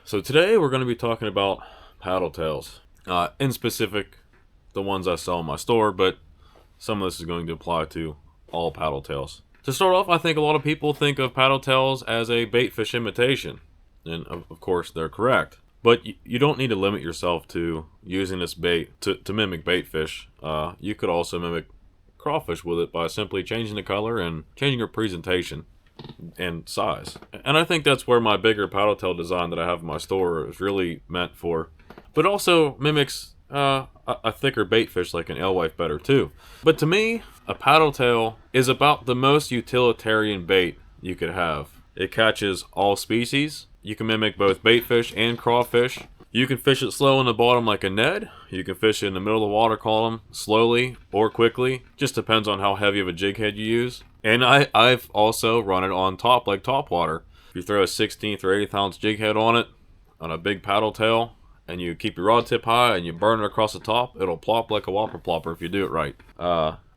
So today we're going to be talking about paddle tails. In specific, the ones I sell in my store, but some of this is going to apply to all paddle tails. To start off, I think a lot of people think of paddle tails as a bait fish imitation. And of course, they're correct. But you don't need to limit yourself to using this bait to mimic bait fish. You could also mimic crawfish with it by simply changing the color and changing your presentation and size. And I think that's where my bigger paddle tail design that I have in my store is really meant for. But also mimics a thicker bait fish like an alewife better too. But to me, a paddle tail is about the most utilitarian bait you could have. It catches all species. You can mimic both bait fish and crawfish. You can fish it slow in the bottom like a Ned. You can fish it in the middle of the water column slowly or quickly. Just depends on how heavy of a jig head you use. And I've also run it on top like top water. If you throw a 16th or 18th ounce jig head on it, on a big paddle tail, and you keep your rod tip high and you burn it across the top, it'll plop like a whopper plopper if you do it right.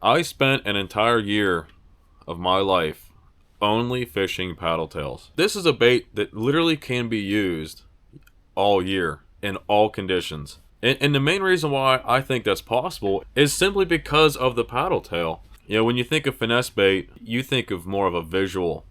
I spent an entire year of my life only fishing paddle tails. This is a bait that literally can be used all year in all conditions. And the main reason why I think that's possible is simply because of the paddle tail. You know, when you think of finesse bait, you think of more of a visual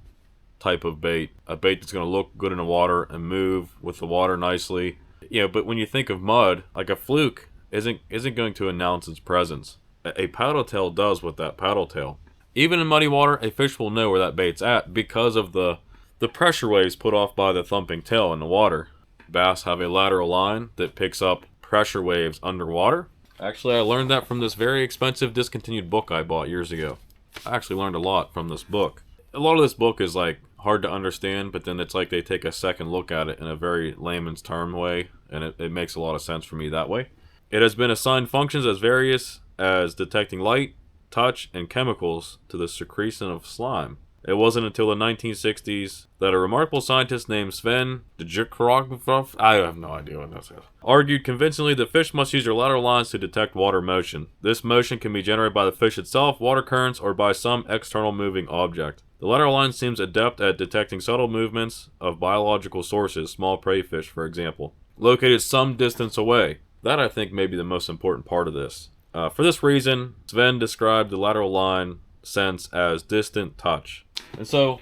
type of bait. A bait that's going to look good in the water and move with the water nicely. You know, but when you think of mud, like a fluke isn't going to announce its presence. A paddle tail does with that paddle tail. Even in muddy water, a fish will know where that bait's at because of the pressure waves put off by the thumping tail in the water. Bass have a lateral line that picks up pressure waves underwater. Actually, I learned that from this very expensive discontinued book I bought years ago. I actually learned a lot from this book. A lot of this book is like hard to understand, but then it's like they take a second look at it in a very layman's term way, and it makes a lot of sense for me that way. It has been assigned functions as various as detecting light, touch, and chemicals to the secretion of slime. It wasn't until the 1960s that a remarkable scientist named Sven Djurkarov, I have no idea what that is, argued convincingly that fish must use their lateral lines to detect water motion. This motion can be generated by the fish itself, water currents, or by some external moving object. The lateral line seems adept at detecting subtle movements of biological sources, small prey fish, for example, located some distance away. That, I think, may be the most important part of this. For this reason, Sven described the lateral line sense as distant touch. And so,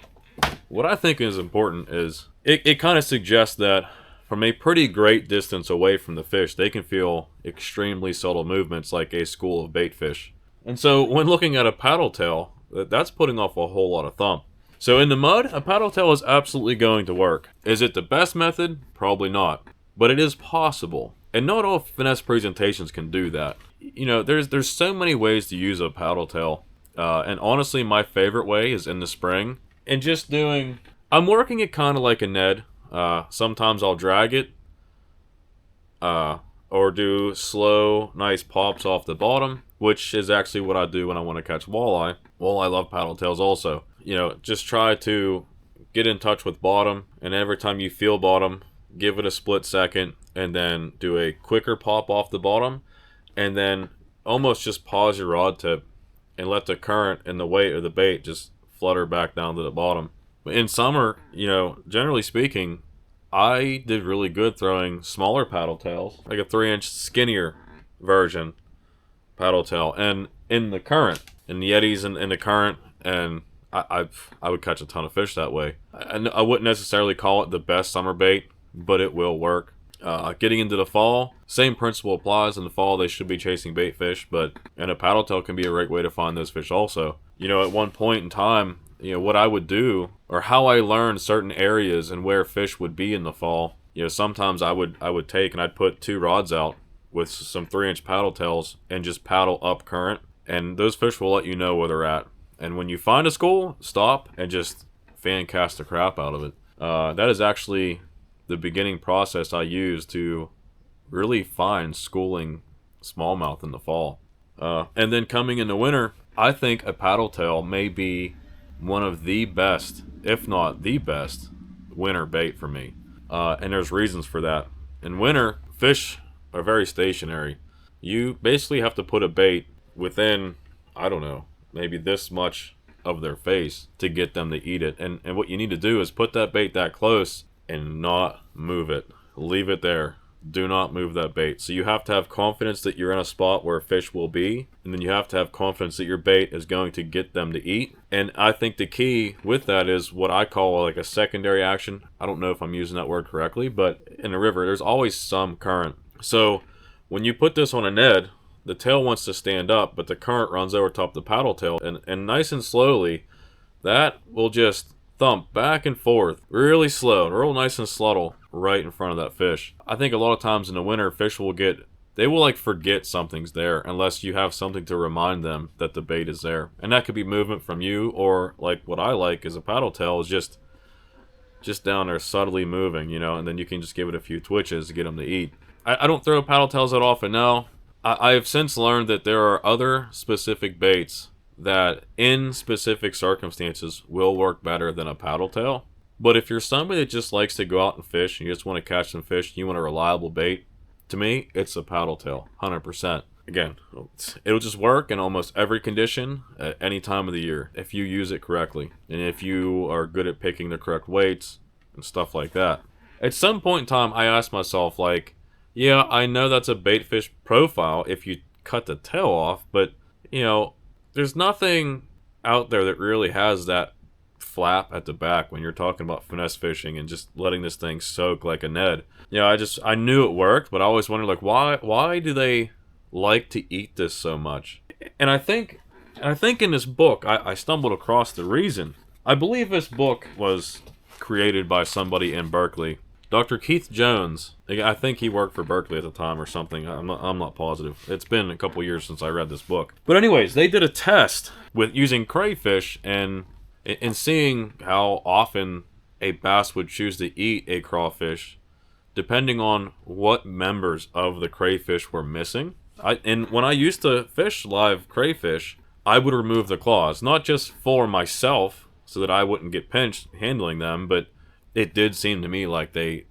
what I think is important is, it kind of suggests that from a pretty great distance away from the fish, they can feel extremely subtle movements like a school of bait fish. And so, when looking at a paddle tail, that's putting off a whole lot of thump. So in the mud, a paddle tail is absolutely going to work. Is it the best method? Probably not. But it is possible. And not all finesse presentations can do that. You know, there's so many ways to use a paddle tail. And honestly, my favorite way is in the spring. And just doing... I'm working it kind of like a Ned. Sometimes I'll drag it. Or do slow, nice pops off the bottom. Which is actually what I do when I want to catch walleye. Walleye love paddle tails also. You know, just try to get in touch with bottom. And every time you feel bottom, give it a split second. And then do a quicker pop off the bottom. And then almost just pause your rod tip and let the current and the weight of the bait just flutter back down to the bottom. In summer, you know, generally speaking, I did really good throwing smaller paddle tails, like a 3-inch skinnier version paddle tail, and in the current, in the eddies and in the current, and I would catch a ton of fish that way. I wouldn't necessarily call it the best summer bait, but it will work. Getting into the fall, same principle applies. In the fall, they should be chasing bait fish, and a paddle tail can be a great way to find those fish also. You know, at one point in time, you know, what I would do, or how I learned certain areas and where fish would be in the fall, you know, sometimes I would take and I'd put 2 rods out with some 3-inch paddle tails and just paddle up current, and those fish will let you know where they're at. And when you find a school, stop and just fan cast the crap out of it. That is actually the beginning process I use to really find schooling smallmouth in the fall. And then coming in the winter, I think a paddle tail may be one of the best, if not the best, winter bait for me. And there's reasons for that. In winter, fish are very stationary. You basically have to put a bait within, I don't know, maybe this much of their face to get them to eat it. And what you need to do is put that bait that close and not move it leave it there. Do not move that bait. So you have to have confidence that you're in a spot where a fish will be, and then you have to have confidence that your bait is going to get them to eat. And I think the key with that is what I call like a secondary action. I don't know if I'm using that word correctly, but in a river, there's always some current. So when you put this on a Ned, the tail wants to stand up, but the current runs over top the paddle tail, and nice and slowly, that will just thump back and forth, really slow, real nice and subtle, right in front of that fish. I think a lot of times in the winter, fish will like forget something's there unless you have something to remind them that the bait is there. And that could be movement from you, or like what I like is a paddle tail is just down there subtly moving, you know, and then you can just give it a few twitches to get them to eat. I don't throw paddle tails that often now. I have since learned that there are other specific baits that in specific circumstances will work better than a paddle tail. But if you're somebody that just likes to go out and fish, and you just want to catch some fish, and you want a reliable bait, to me, it's a paddle tail, 100%. Again, it'll just work in almost every condition at any time of the year if you use it correctly, and if you are good at picking the correct weights and stuff like that. At some point in time, I asked myself, like, yeah, I know that's a bait fish profile if you cut the tail off, but, you know, there's nothing out there that really has that flap at the back when you're talking about finesse fishing and just letting this thing soak like a Ned. You know, I knew it worked, but I always wondered, like, why do they like to eat this so much? And I think in this book, I stumbled across the reason. I believe this book was created by somebody in Berkeley. Dr. Keith Jones, I think he worked for Berkeley at the time or something. I'm not positive. It's been a couple years since I read this book. But anyways, they did a test with using crayfish and seeing how often a bass would choose to eat a crawfish, depending on what members of the crayfish were missing. And when I used to fish live crayfish, I would remove the claws, not just for myself so that I wouldn't get pinched handling them, but it did seem to me like they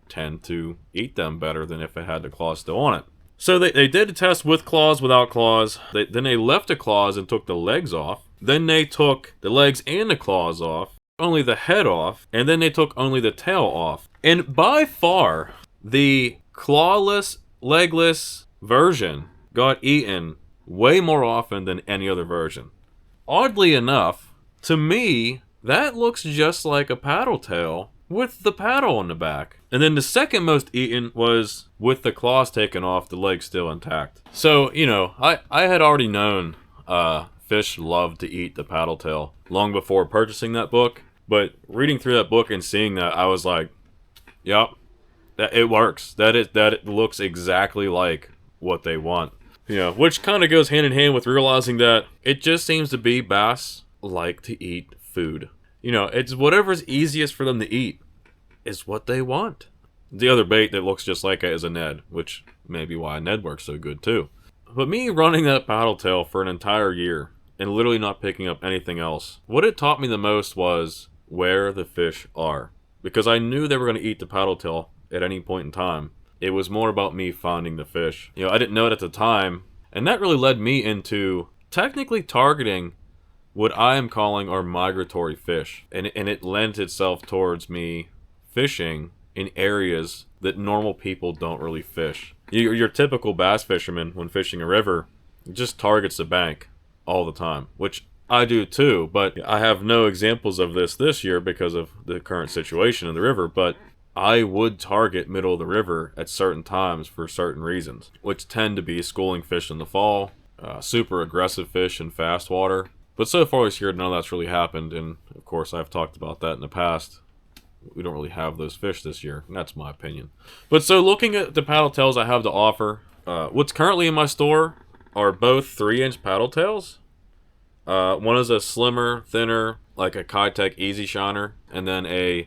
tend to eat them better than if it had the claws still on it. So they did a test with claws, without claws. Then they left the claws and took the legs off. Then they took the legs and the claws off, only the head off, and then they took only the tail off. And by far, the clawless, legless version got eaten way more often than any other version. Oddly enough, to me, that looks just like a paddle tail with the paddle on the back. And then the second most eaten was with the claws taken off, the legs still intact. So, you know, I had already known fish love to eat the paddle tail long before purchasing that book. But reading through that book and seeing that, I was like, yep, that it works. That it looks exactly like what they want. You know, which kind of goes hand in hand with realizing that it just seems to be bass like to eat food. You know, it's whatever's easiest for them to eat is what they want. The other bait that looks just like it is a Ned, which may be why a Ned works so good too. But me running that paddle tail for an entire year and literally not picking up anything else, what it taught me the most was where the fish are. Because I knew they were going to eat the paddle tail at any point in time. It was more about me finding the fish. You know, I didn't know it at the time, and that really led me into technically targeting what I am calling our migratory fish. And it lends itself towards me fishing in areas that normal people don't really fish. Your typical bass fisherman, when fishing a river, just targets the bank all the time, which I do too, but I have no examples of this year because of the current situation in the river, but I would target middle of the river at certain times for certain reasons, which tend to be schooling fish in the fall, super aggressive fish in fast water. But so far this year, none of that's really happened, and of course I've talked about that in the past. We don't really have those fish this year, and that's my opinion. But so looking at the paddle tails I have to offer, what's currently in my store are both 3-inch paddle tails. One is a slimmer, thinner, like a Kitech Easy Shiner, and then a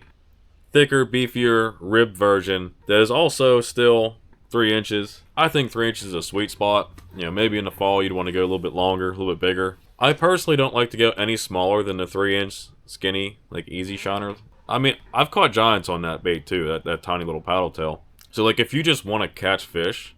thicker, beefier, ribbed version that is also still 3 inches. I think 3 inches is a sweet spot. You know, maybe in the fall you'd want to go a little bit longer, a little bit bigger. I personally don't like to go any smaller than the 3-inch skinny, like Easy Shiner. I mean, I've caught giants on that bait too, that tiny little paddle tail. So like if you just want to catch fish,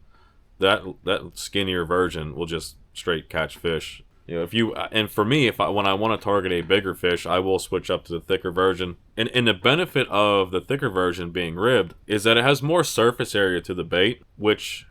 that skinnier version will just straight catch fish You know, if you and for me, when I want to target a bigger fish, I will switch up to the thicker version. And the benefit of the thicker version being ribbed is that it has more surface area to the bait, which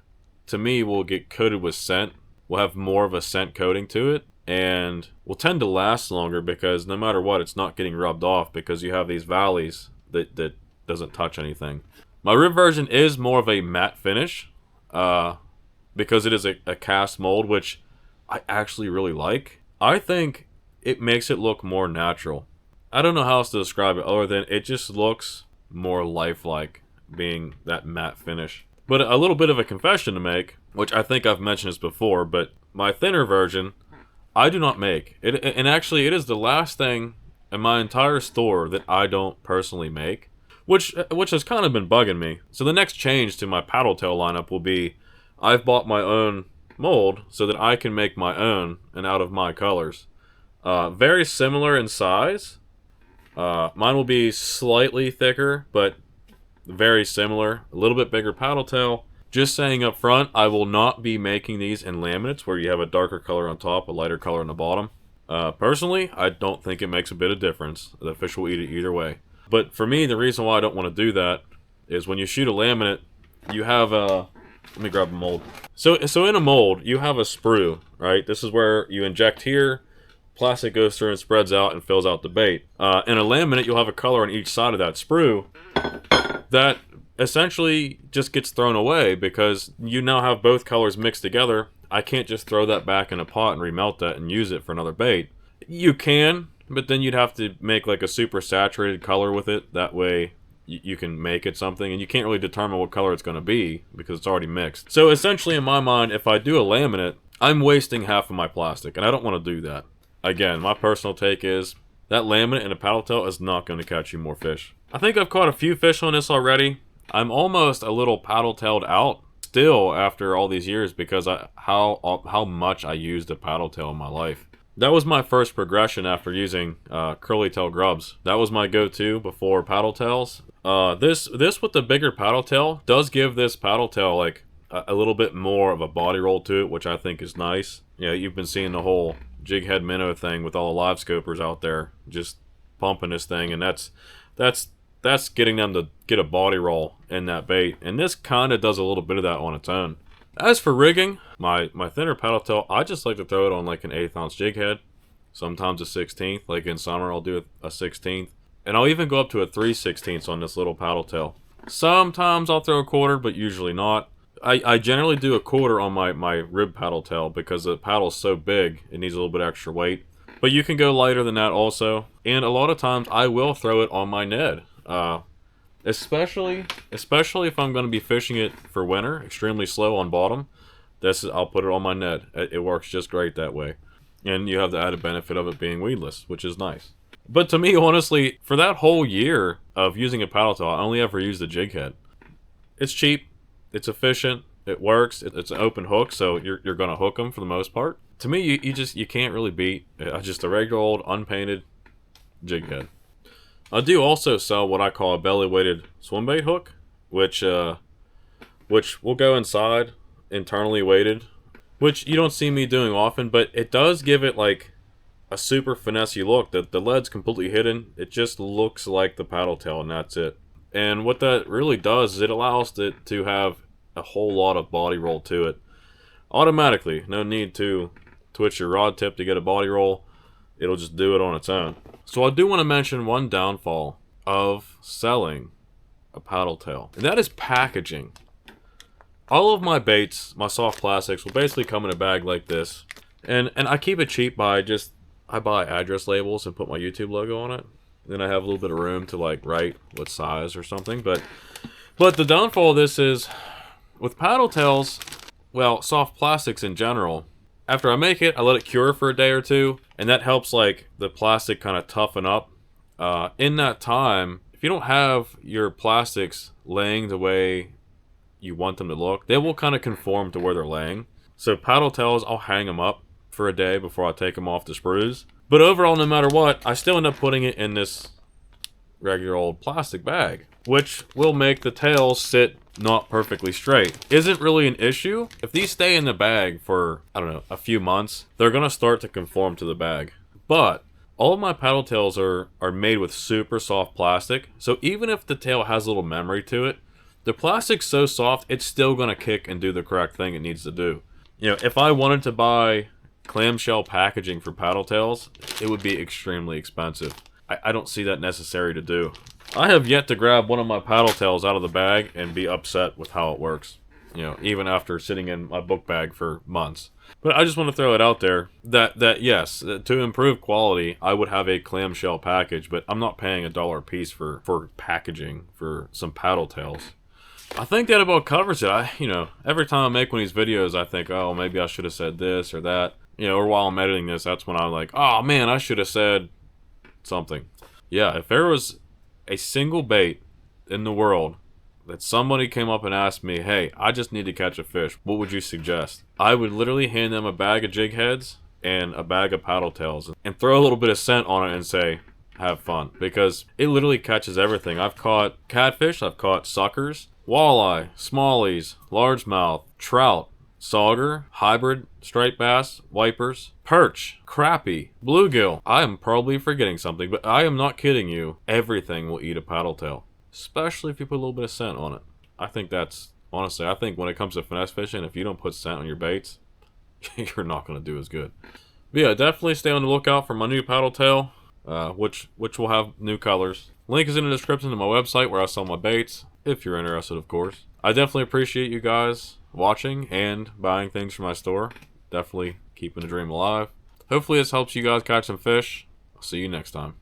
to me will get coated with scent. Will have more of a scent coating to it, and will tend to last longer because no matter what, it's not getting rubbed off because you have these valleys that doesn't touch anything. My rib version is more of a matte finish because it is a cast mold, which I actually really like. I think it makes it look more natural. I don't know how else to describe it other than it just looks more lifelike being that matte finish. But a little bit of a confession to make, which I think I've mentioned this before, but my thinner version, I do not make. And actually, it is the last thing in my entire store that I don't personally make, which has kind of been bugging me. So the next change to my paddle tail lineup will be I've bought my own mold so that I can make my own and out of my colors. Very similar in size. Mine will be slightly thicker, but very similar. A little bit bigger paddle tail. Just saying up front, I will not be making these in laminates where you have a darker color on top, a lighter color on the bottom. Personally, I don't think it makes a bit of difference. The fish will eat it either way. But for me, the reason why I don't want to do that is when you shoot a laminate, you have a... Let me grab a mold. So in a mold, you have a sprue, right? This is where you inject here, plastic goes through and spreads out and fills out the bait. In a laminate, you'll have a color on each side of that sprue that essentially just gets thrown away because you now have both colors mixed together. I can't just throw that back in a pot and remelt that and use it for another bait. You can, but then you'd have to make like a super saturated color with it. That way you can make it something, and you can't really determine what color it's going to be because it's already mixed. So essentially, in my mind, if I do a laminate, I'm wasting half of my plastic, and I don't want to do that. Again, my personal take is that laminate in a paddle tail is not going to catch you more fish. I think I've caught a few fish on this already. I'm almost a little paddle tailed out still after all these years because how much I used a paddle tail in my life. That was my first progression after using curly tail grubs. That was my go-to before paddle tails. This with the bigger paddle tail does give this paddle tail like a little bit more of a body roll to it, which I think is nice. You know, you've been seeing the whole jig head minnow thing with all the live scopers out there just pumping this thing, and that's getting them to get a body roll in that bait. And this kind of does a little bit of that on its own. As for rigging, my thinner paddle tail, I just like to throw it on like an 1/8 ounce jig head. Sometimes a 1/16. Like in summer, I'll do a 1/16. And I'll even go up to a 3/16 on this little paddle tail. Sometimes I'll throw a 1/4, but usually not. I generally do a 1/4 on my rib paddle tail because the paddle's so big, it needs a little bit extra weight. But you can go lighter than that also. And a lot of times I will throw it on my Ned. Especially if I'm going to be fishing it for winter, extremely slow on bottom. I'll put it on my Ned. It works just great that way. And you have the added benefit of it being weedless, which is nice. But to me, honestly, for that whole year of using a paddle tail, I only ever used the jig head. It's cheap, it's efficient, it works, it's an open hook, so you're going to hook them for the most part. To me, you can't really beat just a regular old unpainted jig head. I do also sell what I call a belly-weighted swimbait hook, which will go inside, internally weighted, which you don't see me doing often, but it does give it like a super finessey look. The lead's completely hidden. It just looks like the paddle tail, and that's it. And what that really does is it allows it to have a whole lot of body roll to it automatically. No need to twitch your rod tip to get a body roll. It'll just do it on its own. So I do want to mention one downfall of selling a paddle tail, and that is packaging. All of my baits, my soft plastics, will basically come in a bag like this, and I keep it cheap by I buy address labels and put my YouTube logo on it. Then I have a little bit of room to like write what size or something. But the downfall of this is with paddle tails, well, soft plastics in general. After I make it, I let it cure for a day or two, and that helps like the plastic kind of toughen up. In that time, if you don't have your plastics laying the way you want them to look, they will kind of conform to where they're laying. So paddle tails, I'll hang them up for a day before I take them off the sprues. But overall, no matter what, I still end up putting it in this regular old plastic bag. which will make the tails sit not perfectly straight. Isn't really an issue. If these stay in the bag for, I don't know, a few months, they're gonna start to conform to the bag. But all of my paddle tails are made with super soft plastic, so even if the tail has a little memory to it, the plastic's so soft, it's still gonna kick and do the correct thing it needs to do. You know, if I wanted to buy clamshell packaging for paddle tails, it would be extremely expensive. I don't see that necessary to do. I have yet to grab one of my paddle tails out of the bag and be upset with how it works. You know, even after sitting in my book bag for months. But I just want to throw it out there that yes, to improve quality, I would have a clamshell package, but I'm not paying $1 a piece for packaging for some paddle tails. I think that about covers it. You know, every time I make one of these videos, I think, oh, maybe I should have said this or that. You know, or while I'm editing this, that's when I'm like, oh man, I should have said something. Yeah, if there was a single bait in the world that somebody came up and asked me, hey, I just need to catch a fish, what would you suggest? I would literally hand them a bag of jig heads and a bag of paddle tails and throw a little bit of scent on it and say, have fun. Because it literally catches everything. I've caught catfish, I've caught suckers, walleye, smallies, largemouth, trout, sauger, hybrid, striped bass, wipers, perch, crappie, bluegill. I am probably forgetting something, but I am not kidding you. Everything will eat a paddle tail. Especially if you put a little bit of scent on it. I think that's, honestly, I think when it comes to finesse fishing, if you don't put scent on your baits, you're not going to do as good. But yeah, definitely stay on the lookout for my new paddle tail, which will have new colors. Link is in the description to my website where I sell my baits, if you're interested, of course. I definitely appreciate you guys watching and buying things from my store. Definitely keeping the dream alive. Hopefully this helps you guys catch some fish. I'll see you next time.